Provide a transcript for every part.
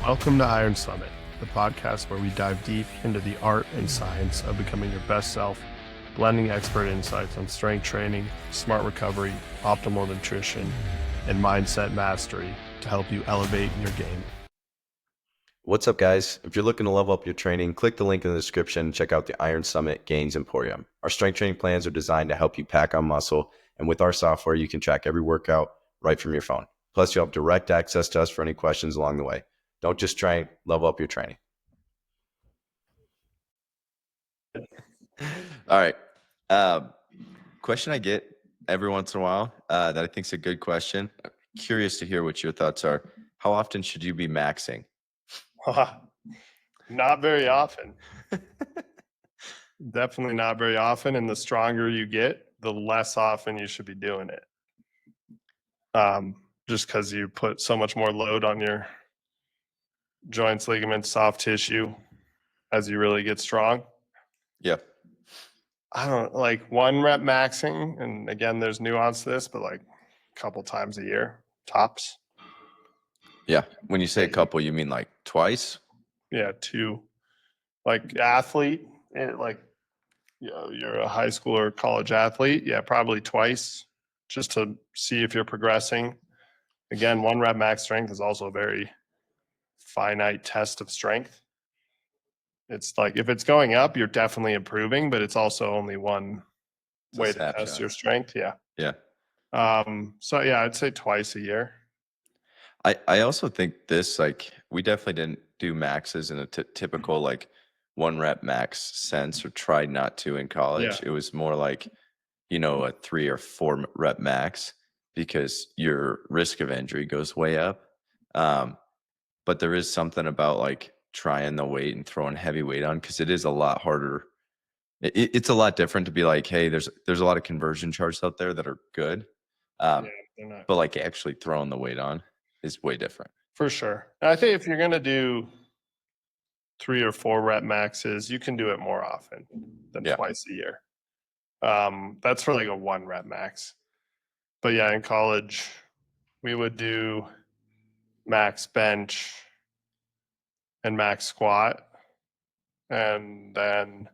Welcome to Iron Summit, the podcast where we dive deep into the art and science of becoming your best self, blending expert insights on strength training, smart recovery, optimal nutrition, and mindset mastery to help you elevate your game. What's up, guys? If you're looking to level up your training, click the link in the description and check out the Iron Summit Gains Emporium. Our strength training plans are designed to help you pack on muscle, and with our software, you can track every workout right from your phone. Plus, you'll have direct access to us for any questions along the way. Don't just try and level up your training. All right. Question I get every once in a while that I think is a good question. I'm curious to hear what your thoughts are. How often should you be maxing? Not very often. Definitely not very often. And the stronger you get, the less often you should be doing it. Just because you put so much more load on your joints, ligaments, soft tissue as you really get strong. Yeah. I don't like 1 rep maxing. And again, there's nuance to this, but like a couple times a year, tops. Yeah. When you say a couple, you mean like twice? Yeah, 2. Like athlete, like you're a high school or college athlete. Yeah, probably twice, just to see if you're progressing. Again, 1 rep max strength is also a very finite test of strength. It's like if it's going up, you're definitely improving, but it's also only one way to test your strength. Yeah. Yeah. So yeah, I'd say twice a year. I also think this, like, we definitely didn't do maxes in a typical like 1 rep max sense, or tried not to in college. Yeah. It was more like, a 3 or 4 rep max, because your risk of injury goes way up. But there is something about like trying the weight and throwing heavy weight on, because it is a lot harder. It's a lot different to be like, hey, there's a lot of conversion charts out there that are good. Yeah, they're not. But like actually throwing the weight on is way different. For sure. And I think if you're going to do 3 or 4 rep maxes, you can do it more often than twice a year. That's for like a 1 rep max. But yeah, in college, we would do max bench and max squat, and then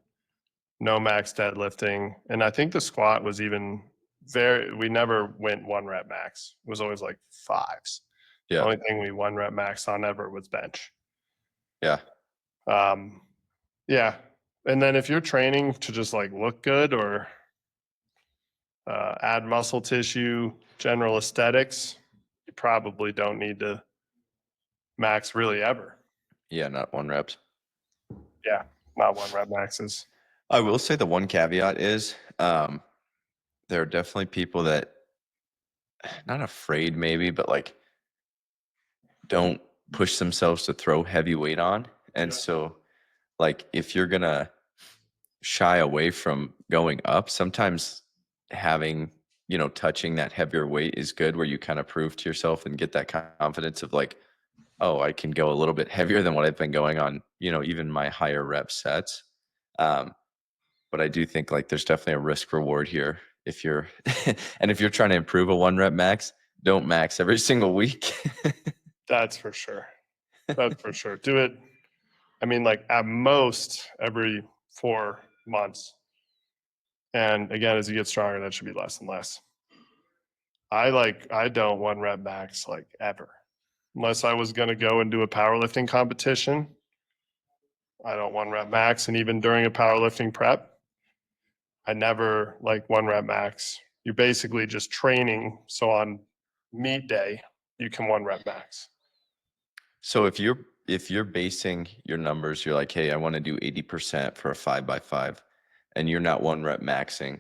no max deadlifting. And I think the squat was even we never went 1 rep max. It was always like 5s. Yeah. The only thing we 1 rep max on ever was bench. Yeah. Yeah. And then if you're training to just like look good or add muscle tissue, general aesthetics, you probably don't need to max really ever. Yeah, not 1 reps. Yeah, not 1 rep maxes. I will say the one caveat is there are definitely people that, not afraid maybe, but like don't push themselves to throw heavy weight on. And so like if you're gonna shy away from going up, sometimes having, touching that heavier weight is good, where you kind of prove to yourself and get that confidence of like, oh, I can go a little bit heavier than what I've been going on, even my higher rep sets. But I do think like there's definitely a risk reward here. If you're and if you're trying to improve a 1 rep max, don't max every single week. That's for sure. That's for sure. Do it. I mean, like at most every 4 months. And again, as you get stronger, that should be less and less. I don't 1 rep max like ever. Unless I was going to go and do a powerlifting competition, I don't 1 rep max. And even during a powerlifting prep, I never like 1 rep max. You're basically just training. So on meet day, you can 1 rep max. So if you're basing your numbers, you're like, hey, I want to do 80% for a 5x5, and you're not 1 rep maxing,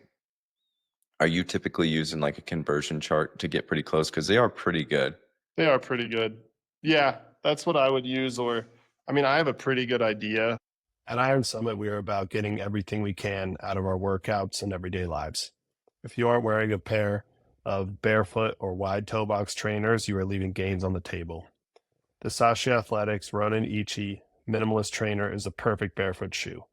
are you typically using like a conversion chart to get pretty close? Because they are pretty good. They are pretty good. Yeah, that's what I would use. Or, I mean, I have a pretty good idea. At Iron Summit, we are about getting everything we can out of our workouts and everyday lives. If you aren't wearing a pair of barefoot or wide toe box trainers, you are leaving gains on the table. The Sashi Athletics Ronin Ichi Minimalist Trainer is a perfect barefoot shoe.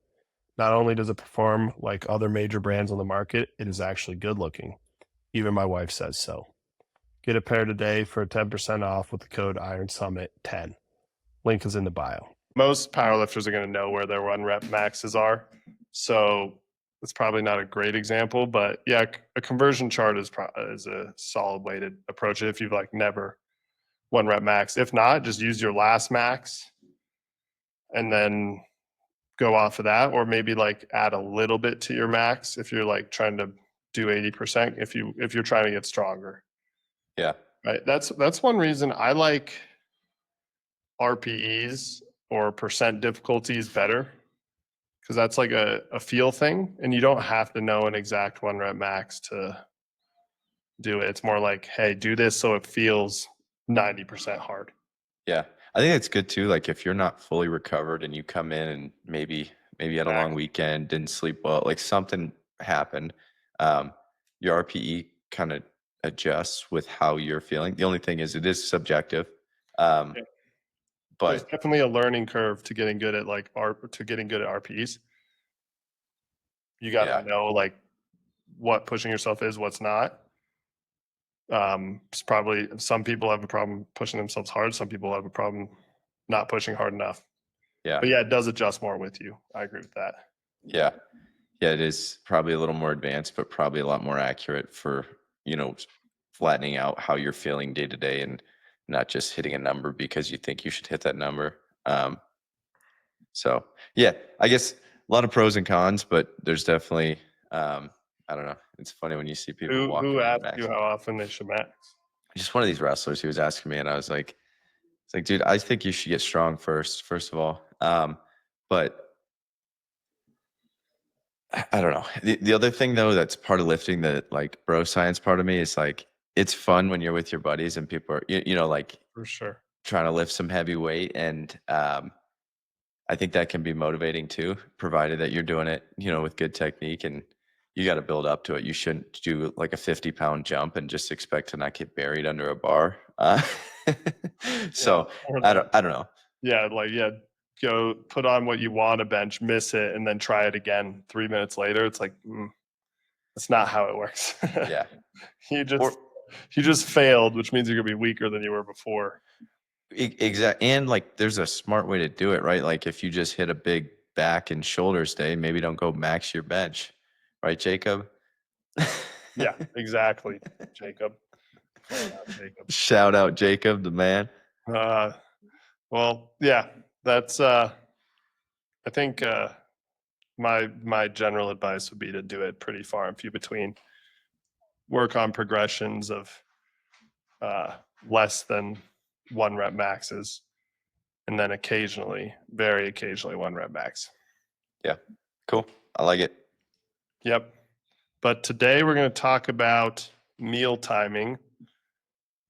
Not only does it perform like other major brands on the market, it is actually good looking. Even my wife says so. Get a pair today for 10% off with the code IRONSUMMIT10. Link is in the bio. Most powerlifters are going to know where their 1 rep maxes are. So it's probably not a great example, but yeah, a conversion chart is a solid way to approach it if you've like never 1 rep max. If not, just use your last max and then go off of that, or maybe like add a little bit to your max if you're like trying to do 80% if you're trying to get stronger. Yeah. Right. That's one reason I like RPEs or percent difficulties better, because that's like a feel thing and you don't have to know an exact 1 rep max to do it. It's more like, hey, do this so it feels 90% hard. Yeah. I think it's good too. Like if you're not fully recovered and you come in and maybe had a long weekend, didn't sleep well, like something happened, your RPE kind of adjusts with how you're feeling. The only thing is it is subjective. Yeah. There's But definitely a learning curve to getting good at RPEs. You got to yeah, know like what pushing yourself is, what's not. It's probably some people have a problem pushing themselves hard. Some people have a problem not pushing hard enough. yeah, But yeah, it does adjust more with you. I agree with that. yeah. Yeah, it is probably a little more advanced, but probably a lot more accurate for, flattening out how you're feeling day to day and not just hitting a number because you think you should hit that number. So yeah, I guess a lot of pros and cons, but there's definitely, I don't know. It's funny when you see people Who walking around asked you max. how often they should max? Just one of these wrestlers, he was asking me, and I was like, it's like, dude, I think you should get strong first of all. But I don't know. The other thing though that's part of lifting, the like bro science part of me is like it's fun when you're with your buddies and people are like For sure. trying to lift some heavy weight, and I think that can be motivating too, provided that you're doing it, with good technique, and you got to build up to it. You shouldn't do like a 50-pound jump and just expect to not get buried under a bar. Yeah. So Or I don't know. yeah, like yeah, go put on what you want to bench, miss it, and then try it again 3 minutes later. It's like that's not how it works. Yeah. you just Or you just failed, which means you're gonna be weaker than you were before. exact, and like there's a smart way to do it, right? Like if you just hit a big back and shoulders day, maybe don't go max your bench, right, Jacob? Yeah, exactly, Jacob. Calling out Jacob. Shout out Jacob, the man. Uh, well, yeah, that's. I think my general advice would be to do it pretty far and few between. Work on progressions of uh, less than 1 rep maxes, and then occasionally, very occasionally, 1 rep max. Yeah, cool. I like it. Yep. But today we're going to talk about meal timing.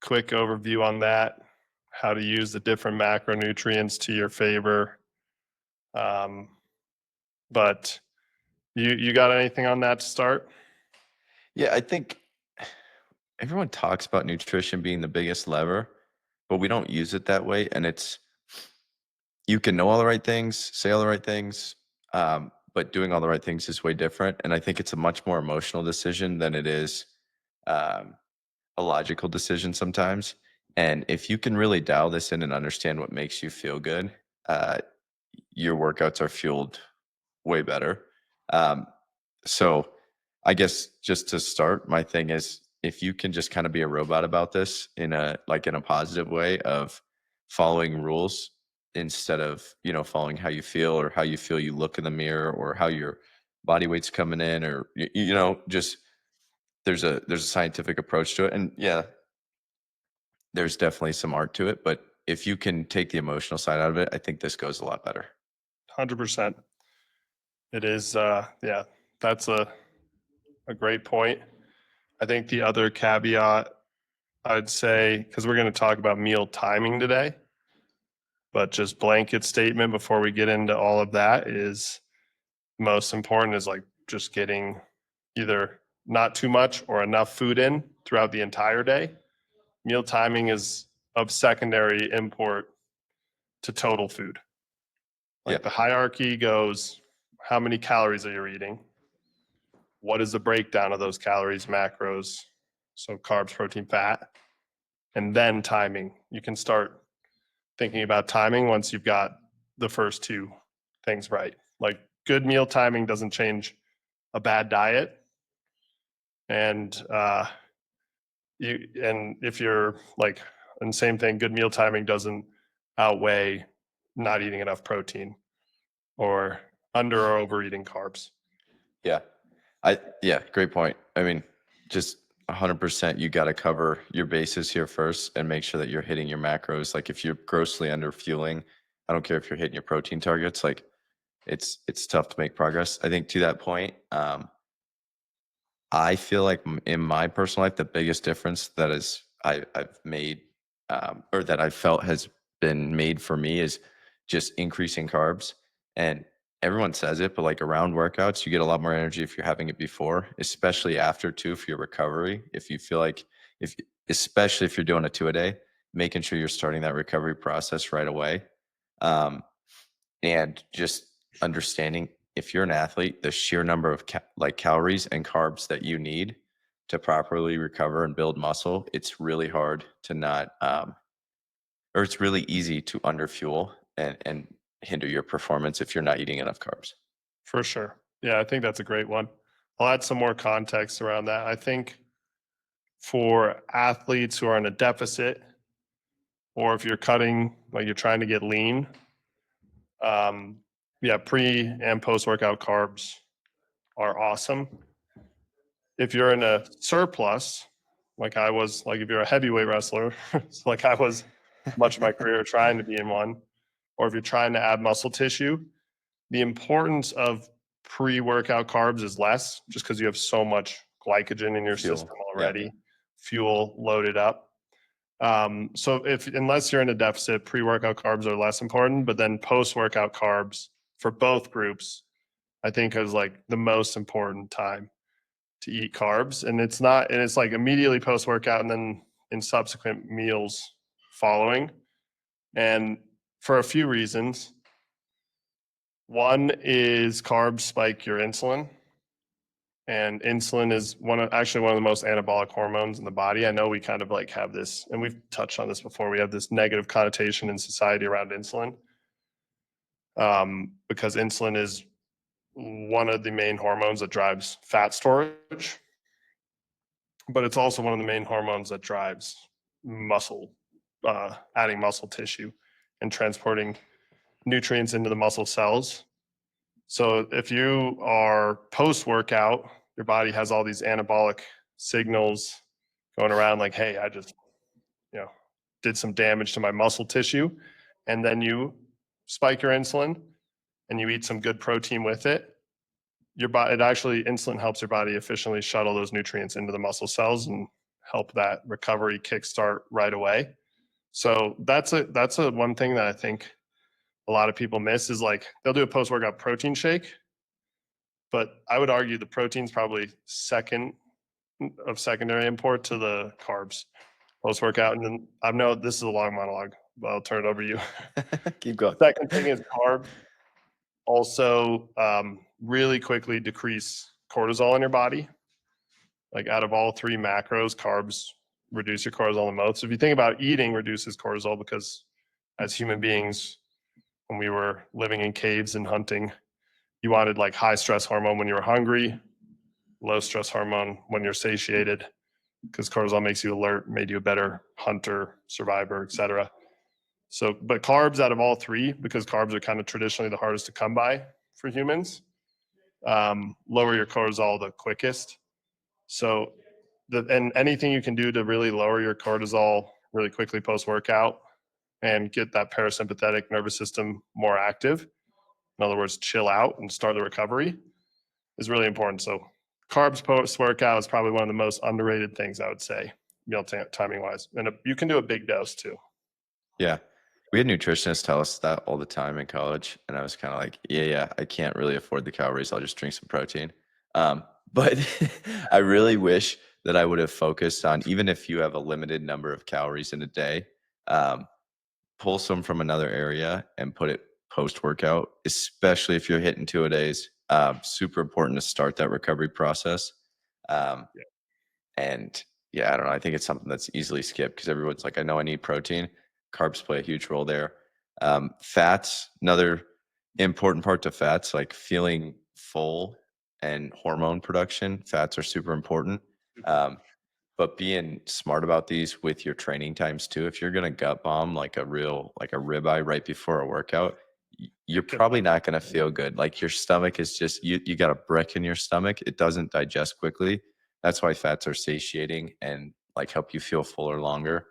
Quick overview on that, how to use the different macronutrients to your favor. Um, but you got anything on that to start? Yeah, I think everyone talks about nutrition being the biggest lever, but we don't use it that way. And it's, you can know all the right things, say all the right things, but doing all the right things is way different. And I think it's a much more emotional decision than it is um, a logical decision sometimes. And if you can really dial this in and understand what makes you feel good, uh, your workouts are fueled way better. Um, so I guess just to start, my thing is if you can just kind of be a robot about this in a positive way of following rules instead of, following how you feel or how you feel you look in the mirror or how your body weight's coming in or just there's a scientific approach to it. And yeah, there's definitely some art to it, but if you can take the emotional side out of it, I think this goes a lot better. 100%. It is. Yeah, that's a great point. I think the other caveat I'd say, because we're going to talk about meal timing today, but just blanket statement before we get into all of that is most important is like just getting either not too much or enough food in throughout the entire day. Meal timing is of secondary import to total food. Yeah. Like the hierarchy goes, how many calories are you eating? What is the breakdown of those calories, macros, so carbs, protein, fat, and then timing. You can start thinking about timing once you've got the first two things right. Like good meal timing doesn't change a bad diet. And if you're like, and same thing, good meal timing doesn't outweigh not eating enough protein or under or overeating carbs. Yeah. Yeah, great point. I mean, just 100% you got to cover your bases here first and make sure that you're hitting your macros. Like if you're grossly under fueling, I don't care if you're hitting your protein targets, like it's tough to make progress. I think to that point, I feel like in my personal life, the biggest difference that I've made, or that I felt has been made for me is just increasing carbs. And everyone says it, but like around workouts, you get a lot more energy if you're having it before, especially after too, for your recovery. If you feel like if especially if you're doing a 2 a day, making sure you're starting that recovery process right away. Um, and just understanding if you're an athlete, the sheer number of like calories and carbs that you need to properly recover and build muscle, it's really hard to not, or it's really easy to underfuel and hinder your performance if you're not eating enough carbs. For sure. Yeah, I think that's a great one. I'll add some more context around that. I think for athletes who are in a deficit, or if you're cutting, like you're trying to get lean, um, yeah, pre and post workout carbs are awesome. If you're in a surplus, like I was, like if you're a heavyweight wrestler, like I was much of my career trying to be in one, or if you're trying to add muscle tissue, the importance of pre-workout carbs is less just because you have so much glycogen in your Fuel. system Yeah. already, fuel loaded up. So if unless you're in a deficit, pre-workout carbs are less important, but then post-workout carbs for both groups, I think is like the most important time to eat carbs. And it's like immediately post-workout and then in subsequent meals following. And for a few reasons. One is carbs spike your insulin, and insulin is actually one of the most anabolic hormones in the body. I know we kind of like have this, and we've touched on this before. We have this negative connotation in society around insulin, because insulin is one of the main hormones that drives fat storage, but it's also one of the main hormones that drives muscle, adding muscle tissue and transporting nutrients into the muscle cells. So if you are post workout, your body has all these anabolic signals going around like, hey, I just, did some damage to my muscle tissue. And then you spike your insulin and you eat some good protein with it. Insulin helps your body efficiently shuttle those nutrients into the muscle cells and help that recovery kickstart right away. So that's a one thing that I think a lot of people miss is like they'll do a post workout protein shake, but I would argue the protein's probably secondary import to the carbs post workout. And then I know this is a long monologue, but I'll turn it over to you. Keep going. Second thing is carbs also really quickly decrease cortisol in your body. Like out of all three macros, carbs reduce your cortisol the most. So if you think about eating reduces cortisol because as human beings, when we were living in caves and hunting, you wanted like high stress hormone when you were hungry, low stress hormone when you're satiated, because cortisol makes you alert, made you a better hunter, survivor, etc. So, but carbs out of all three, because carbs are kind of traditionally the hardest to come by for humans, lower your cortisol the quickest. So, and anything you can do to really lower your cortisol really quickly post workout and get that parasympathetic nervous system more active, in other words, chill out and start the recovery, is really important. So carbs post workout is probably one of the most underrated things I would say, meal timing wise. And you can do a big dose too. Yeah. We had nutritionists tell us that all the time in college. And I was kind of like, yeah, I can't really afford the calories. I'll just drink some protein. But I really wish that I would have focused on, even if you have a limited number of calories in a day, pull some from another area and put it post workout, especially if you're hitting 2 a days. Super important to start that recovery process. Um, Yeah. and yeah, I don't know. I think it's something that's easily skipped because everyone's like, I know I need protein. carbs play a huge role there. Fats, another important part to fats, like feeling full and hormone production. Fats are super important. Um, but being smart about these with your training times too. If you're gonna gut bomb like a ribeye right before a workout, you're Get probably that. not gonna feel good. Like your stomach is just you got a brick in your stomach. It doesn't digest quickly. That's why fats are satiating and like help you feel fuller longer.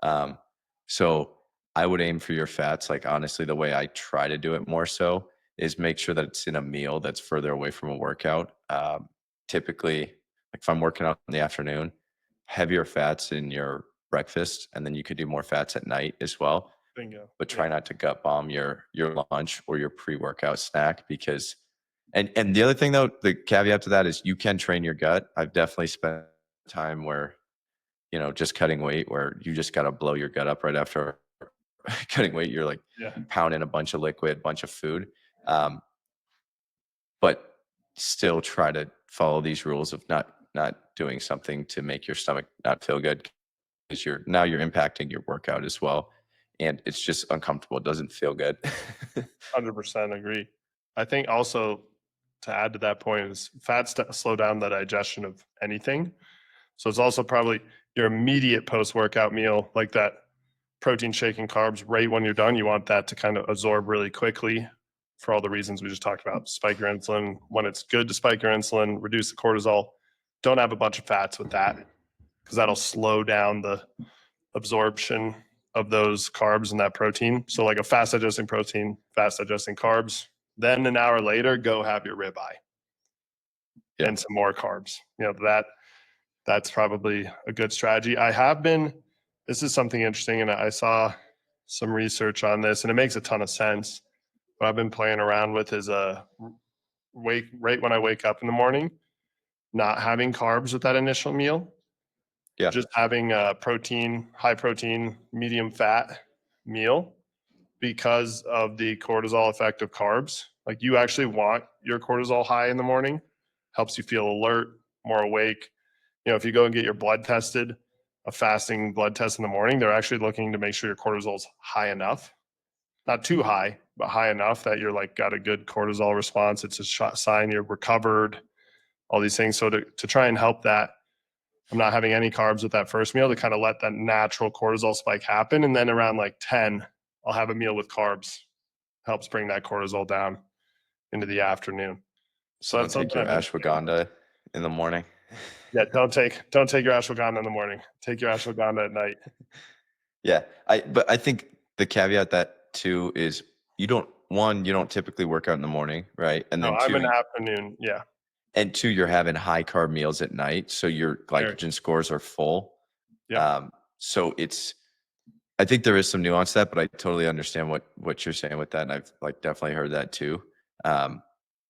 Um, so I would aim for your fats. Like honestly, the way I try to do it more so is make sure that it's in a meal that's further away from a workout. Typically, like if I'm working out in the afternoon, heavier fats in your breakfast, and then you could do more fats at night as well. Bingo. But Yeah. try not to gut bomb your lunch or your pre-workout snack because and the other thing though, the caveat to that is you can train your gut. I've definitely spent time where, just cutting weight where you just got to blow your gut up right after cutting weight. You're like Yeah. pounding a bunch of liquid, bunch of food. Um, but still try to follow these rules of not doing something to make your stomach not feel good because you're impacting your workout as well, and it's just uncomfortable. It doesn't feel good. 100% agree. I think also to add to that point is fats slow down the digestion of anything. So it's also probably your immediate post workout meal, like that protein shake and carbs right when you're done. You want that to kind of absorb really quickly for all the reasons we just talked about. Spike your insulin when it's good to spike your insulin, reduce the cortisol. Don't have a bunch of fats with that because that'll slow down the absorption of those carbs and that protein. So like a fast digesting protein, fast digesting carbs. Then an hour later, go have your ribeye Yeah. and some more carbs. That's probably a good strategy. This is something interesting, and I saw some research on this, and it makes a ton of sense. What I've been playing around with is wake right when I wake up in the morning, not having carbs with that initial meal, Yeah. just having a high protein, medium fat meal because of the cortisol effect of carbs. Like you actually want your cortisol high in the morning, helps you feel alert, more awake. If you go and get your blood tested, a fasting blood test in the morning, they're actually looking to make sure your cortisol's high enough, not too high, but high enough that you're like got a good cortisol response. It's a sign you're recovered, all these things. So to try and help that, I'm not having any carbs with that first meal to kind of let that natural cortisol spike happen. And then around like 10, I'll have a meal with carbs. Helps bring that cortisol down into the afternoon. So So don't that's take something your I've been playing with. ashwagandha in the morning. Yeah, don't take your ashwagandha in the morning. Take your ashwagandha at night. Yeah. But I think the caveat that too is you don't typically work out in the morning, right? And No, then I'm an two, afternoon. Yeah, you're having high carb meals at night, so your very. glycogen scores are full. Yep. So I think there is some nuance to that, but I totally understand what you're saying with that, and I've like definitely heard that too. Um,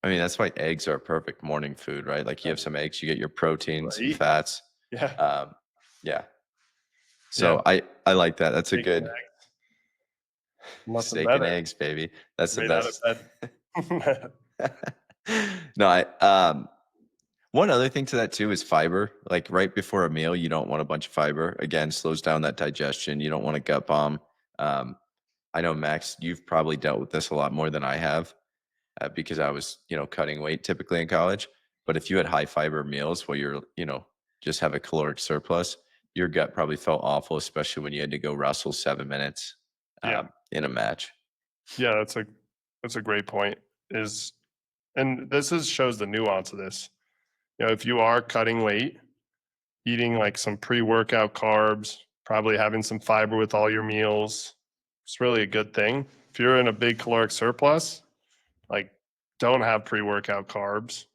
I mean, that's why eggs are a perfect morning food, right? Like you have some eggs, you get your protein, some Right. fats. Yeah. Um, yeah. Yeah. So I like that. That's a Bacon, good eggs, nothing steak and better. eggs, baby. That's the Made out best. of bed. No, one other thing to that too is fiber. Like right before a meal, you don't want a bunch of fiber. Again, slows down that digestion. You don't want to gut bomb. Um, I know Max, you've probably dealt with this a lot more than I have because I was, cutting weight typically in college. But if you had high fiber meals where just have a caloric surplus, your gut probably felt awful, especially when you had to go wrestle 7 minutes Yeah. in a match. Yeah. That's a great point. And this shows the nuance of this. If you are cutting weight, eating like some pre-workout carbs, probably having some fiber with all your meals, it's really a good thing. If you're in a big caloric surplus, like don't have pre-workout carbs.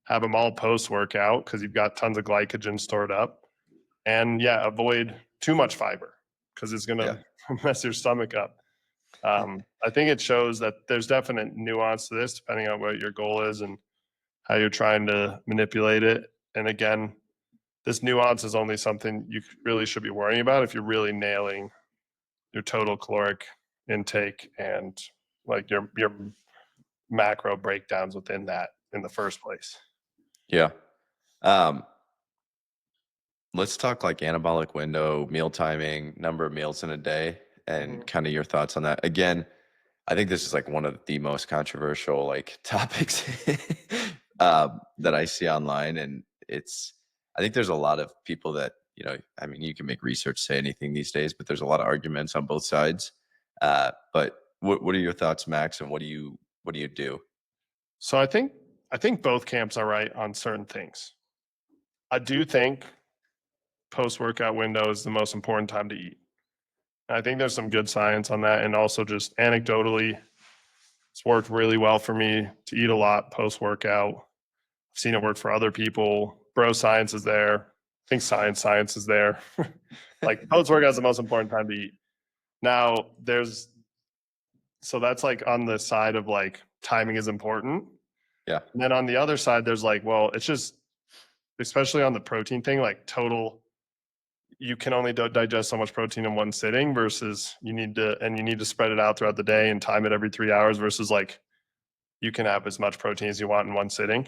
Have them all post-workout because you've got tons of glycogen stored up. And yeah, avoid too much fiber because it's going Yeah. to mess your stomach up. I think it shows that there's definite nuance to this depending on what your goal is and how you're trying to manipulate it. And again, this nuance is only something you really should be worrying about if you're really nailing your total caloric intake and like your macro breakdowns within that in the first place. Yeah. Um, let's talk like anabolic window, meal timing, number of meals in a day. and kind of your thoughts on that. Again, I think this is like one of the most controversial like topics that I see online, and I think there's a lot of people that I mean, you can make research say anything these days, but there's a lot of arguments on both sides. But what are your thoughts, Max, and what do you do? So I think both camps are right on certain things. I do think post-workout window is the most important time to eat. I think there's some good science on that, and also just anecdotally, it's worked really well for me to eat a lot post-workout. I've seen it work for other people. Bro science is there. I think science is there. Like post-workout is the most important time to eat. Now so that's like on the side of like timing is important. Yeah, And then on the other side, there's like, well, it's just, especially on the protein thing, like total, you can only digest so much protein in one sitting versus you need to spread it out throughout the day and time it every 3 hours versus like you can have as much protein as you want in one sitting.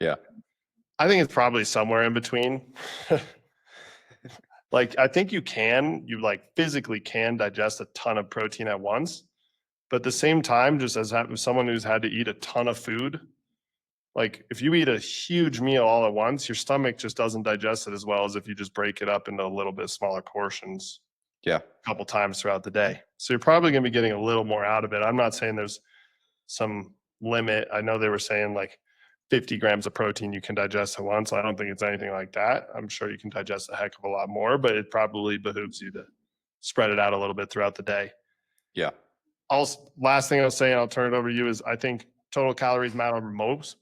yeah, I think it's probably somewhere in between. Like, I think you like physically can digest a ton of protein at once. But at the same time, just as someone who's had to eat a ton of food, like if you eat a huge meal all at once, your stomach just doesn't digest it as well as if you just break it up into a little bit smaller portions yeah, a couple times throughout the day. So you're probably going to be getting a little more out of it. I'm not saying there's some limit. I know they were saying like 50 grams of protein you can digest at once. I don't think it's anything like that. I'm sure you can digest a heck of a lot more, but it probably behooves you to spread it out a little bit throughout the day. yeah, Also, last thing I'll say, and I'll turn it over to you, is I think total calories matter most.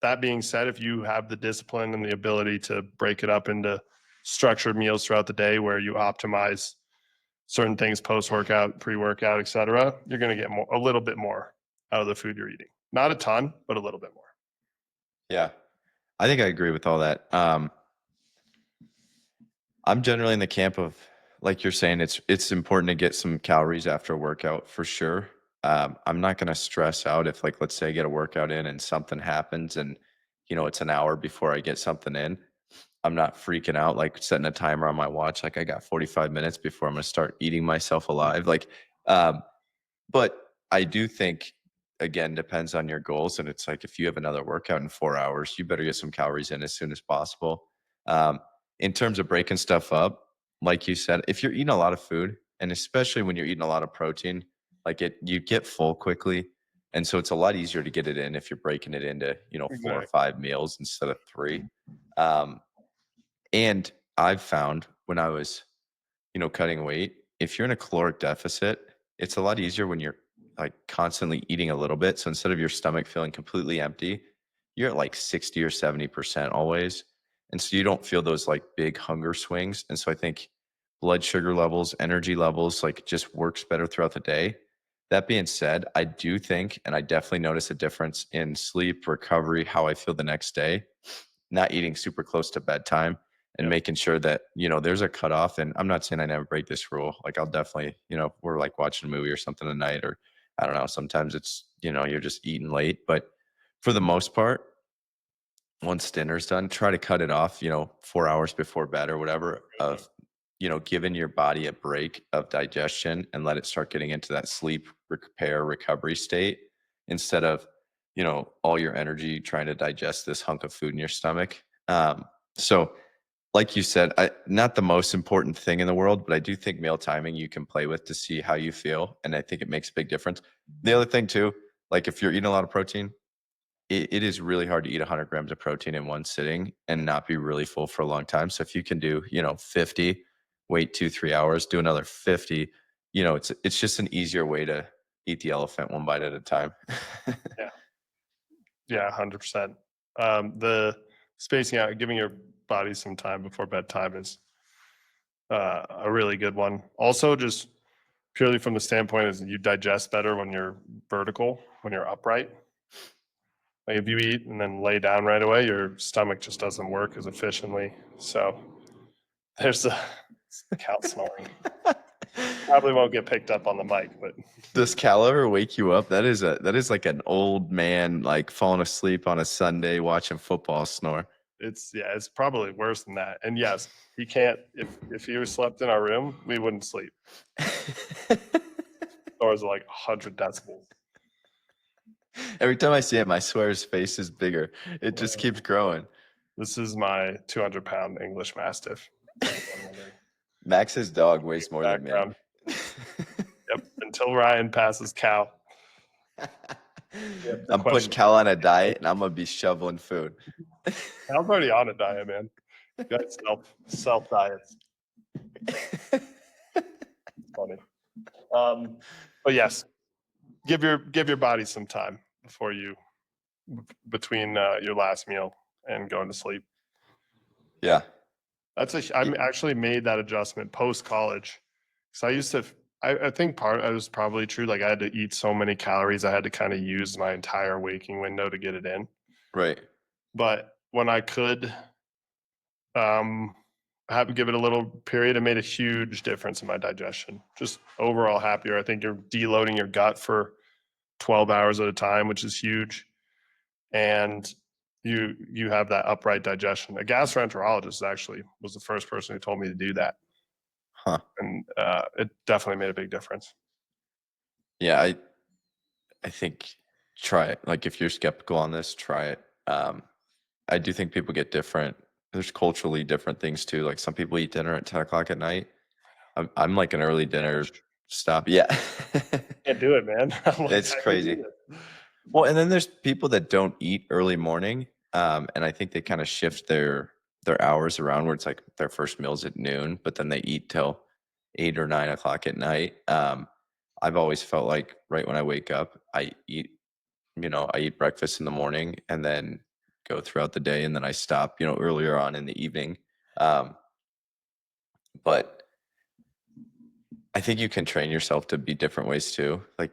That being said, if you have the discipline and the ability to break it up into structured meals throughout the day where you optimize certain things post-workout, pre-workout, et cetera, you're going to get a little bit more out of the food you're eating. Not a ton, but a little bit more. yeah. I think I agree with all that. I'm generally in the camp of, like you're saying, it's important to get some calories after a workout for sure. I'm not going to stress out if, like, let's say I get a workout in and something happens, and it's an hour before I get something in. I'm not freaking out, like setting a timer on my watch, like I got 45 minutes before I'm going to start eating myself alive. Like, um, but I do think, again, depends on your goals. And it's like, if you have another workout in 4 hours, you better get some calories in as soon as possible. Um, in terms of breaking stuff up, like you said, if you're eating a lot of food, and especially when you're eating a lot of protein, you get full quickly. And so it's a lot easier to get it in if you're breaking it into, 4 or 5 meals instead of three. Um, and I've found when I was cutting weight, if you're in a caloric deficit, it's a lot easier when you're like constantly eating a little bit. So instead of your stomach feeling completely empty, you're at like 60 or 70% always. And so you don't feel those like big hunger swings. And so I think blood sugar levels, energy levels, like just works better throughout the day. That being said, I do think, and I definitely notice a difference in sleep, recovery, how I feel the next day, not eating super close to bedtime and Yep. making sure that, there's a cutoff. And I'm not saying I never break this rule. Like I'll definitely, we're like watching a movie or something tonight, or I don't know, sometimes it's, you're just eating late. But for the most part, once dinner's done, try to cut it off, 4 hours before bed or whatever, of, giving your body a break of digestion and let it start getting into that sleep, repair, recovery state instead of, all your energy trying to digest this hunk of food in your stomach. So, like you said, not the most important thing in the world, but I do think meal timing you can play with to see how you feel. And I think it makes a big difference. The other thing, too, like if you're eating a lot of protein, it is really hard to eat 100 grams of protein in one sitting and not be really full for a long time. So if you can do, 50, wait 2, 3 hours, do another 50, it's just an easier way to eat the elephant one bite at a time. Yeah. Yeah, 100%. The spacing out, giving your body some time before bedtime is a really good one. Also, just purely from the standpoint is you digest better when you're vertical, when you're upright. Like if you eat and then lay down right away, your stomach just doesn't work as efficiently. So there's a cow snoring. Probably won't get picked up on the mic, but Does Cal ever wake you up? That is like an old man like falling asleep on a Sunday watching football snore. it's probably worse than that. And yes, he can't. If he was slept in our room, we wouldn't sleep. Doors are like 100 decibels. Every time I see him, I swear his face is bigger. It just keeps growing. This is my 200-pound English Mastiff. Max's dog weighs more than me. Background. Yep. Until Ryan passes Cal. I'm putting Cal on a diet, and I'm gonna be shoveling food. Cal's already on a diet, man. Got self diets. Funny. But yes, give your body some time between your last meal and going to sleep. Yeah. I actually made that adjustment post college. So I used to, I think part of it was probably true. Like I had to eat so many calories, I had to kind of use my entire waking window to get it in. Right. But when I could have to give it a little period, it made a huge difference in my digestion. Just overall happier. I think you're deloading your gut for 12 hours at a time, which is huge. And you have that upright digestion. A gastroenterologist actually was the first person who told me to do that. Huh. And it definitely made a big difference. Yeah, I think try it. Like if you're skeptical on this, try it. I do think people get different. There's culturally different things too. Like some people eat dinner at 10 o'clock at night. I'm like an early dinner stop. Yeah. Can't do it, man. It's crazy. Well, and then there's people that don't eat early morning. And I think they kind of shift their hours around where it's like their first meal's at noon, but then they eat till 8 or 9 o'clock at night. I've always felt like right when I wake up, I eat breakfast in the morning and then go throughout the day, and then I stop, earlier on in the evening. But I think you can train yourself to be different ways too. Like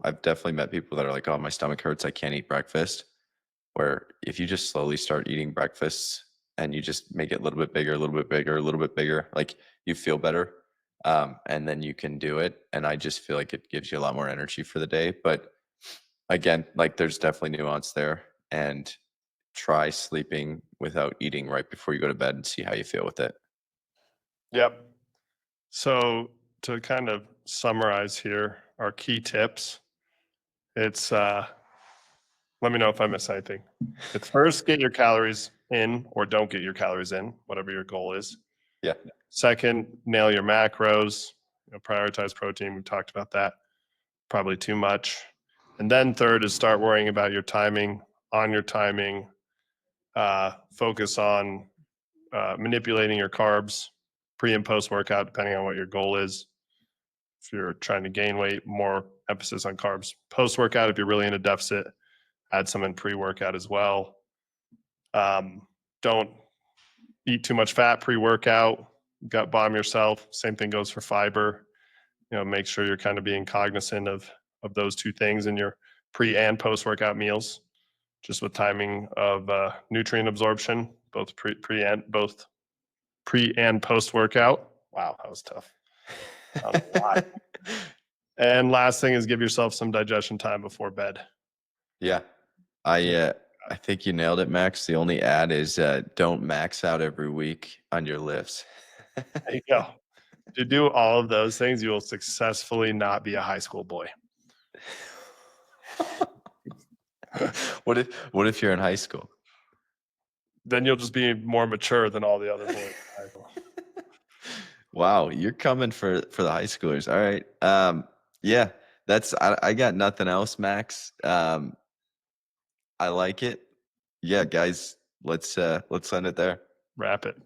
I've definitely met people that are like, oh, my stomach hurts, I can't eat breakfast. Where if you just slowly start eating breakfasts and you just make it a little bit bigger, a little bit bigger, a little bit bigger, like you feel better. And then you can do it. And I just feel like it gives you a lot more energy for the day. But again, like there's definitely nuance there, and try sleeping without eating right before you go to bed and see how you feel with it. Yep. So to kind of summarize here, our key tips, it's let me know if I miss anything. It's first, get your calories in or don't get your calories in, whatever your goal is. Yeah. Second, nail your macros, prioritize protein. We've talked about that probably too much. And then third is start worrying about your timing, focus on manipulating your carbs pre and post workout, depending on what your goal is. If you're trying to gain weight, more emphasis on carbs post workout. If you're really in a deficit, add some in pre workout as well. Don't eat too much fat pre workout. Gut bomb yourself. Same thing goes for fiber. Make sure you're kind of being cognizant of those two things in your pre and post workout meals, just with timing of nutrient absorption, both pre and post workout. Wow, that was tough. And last thing is give yourself some digestion time before bed. Yeah. I think you nailed it, Max. The only add is don't max out every week on your lifts. There you go. If you do all of those things, you will successfully not be a high school boy. What if you're in high school? Then you'll just be more mature than all the other boys. Wow, you're coming for the high schoolers. All right. Yeah, I got nothing else, Max. I like it. Yeah, guys, let's end it there. Wrap it.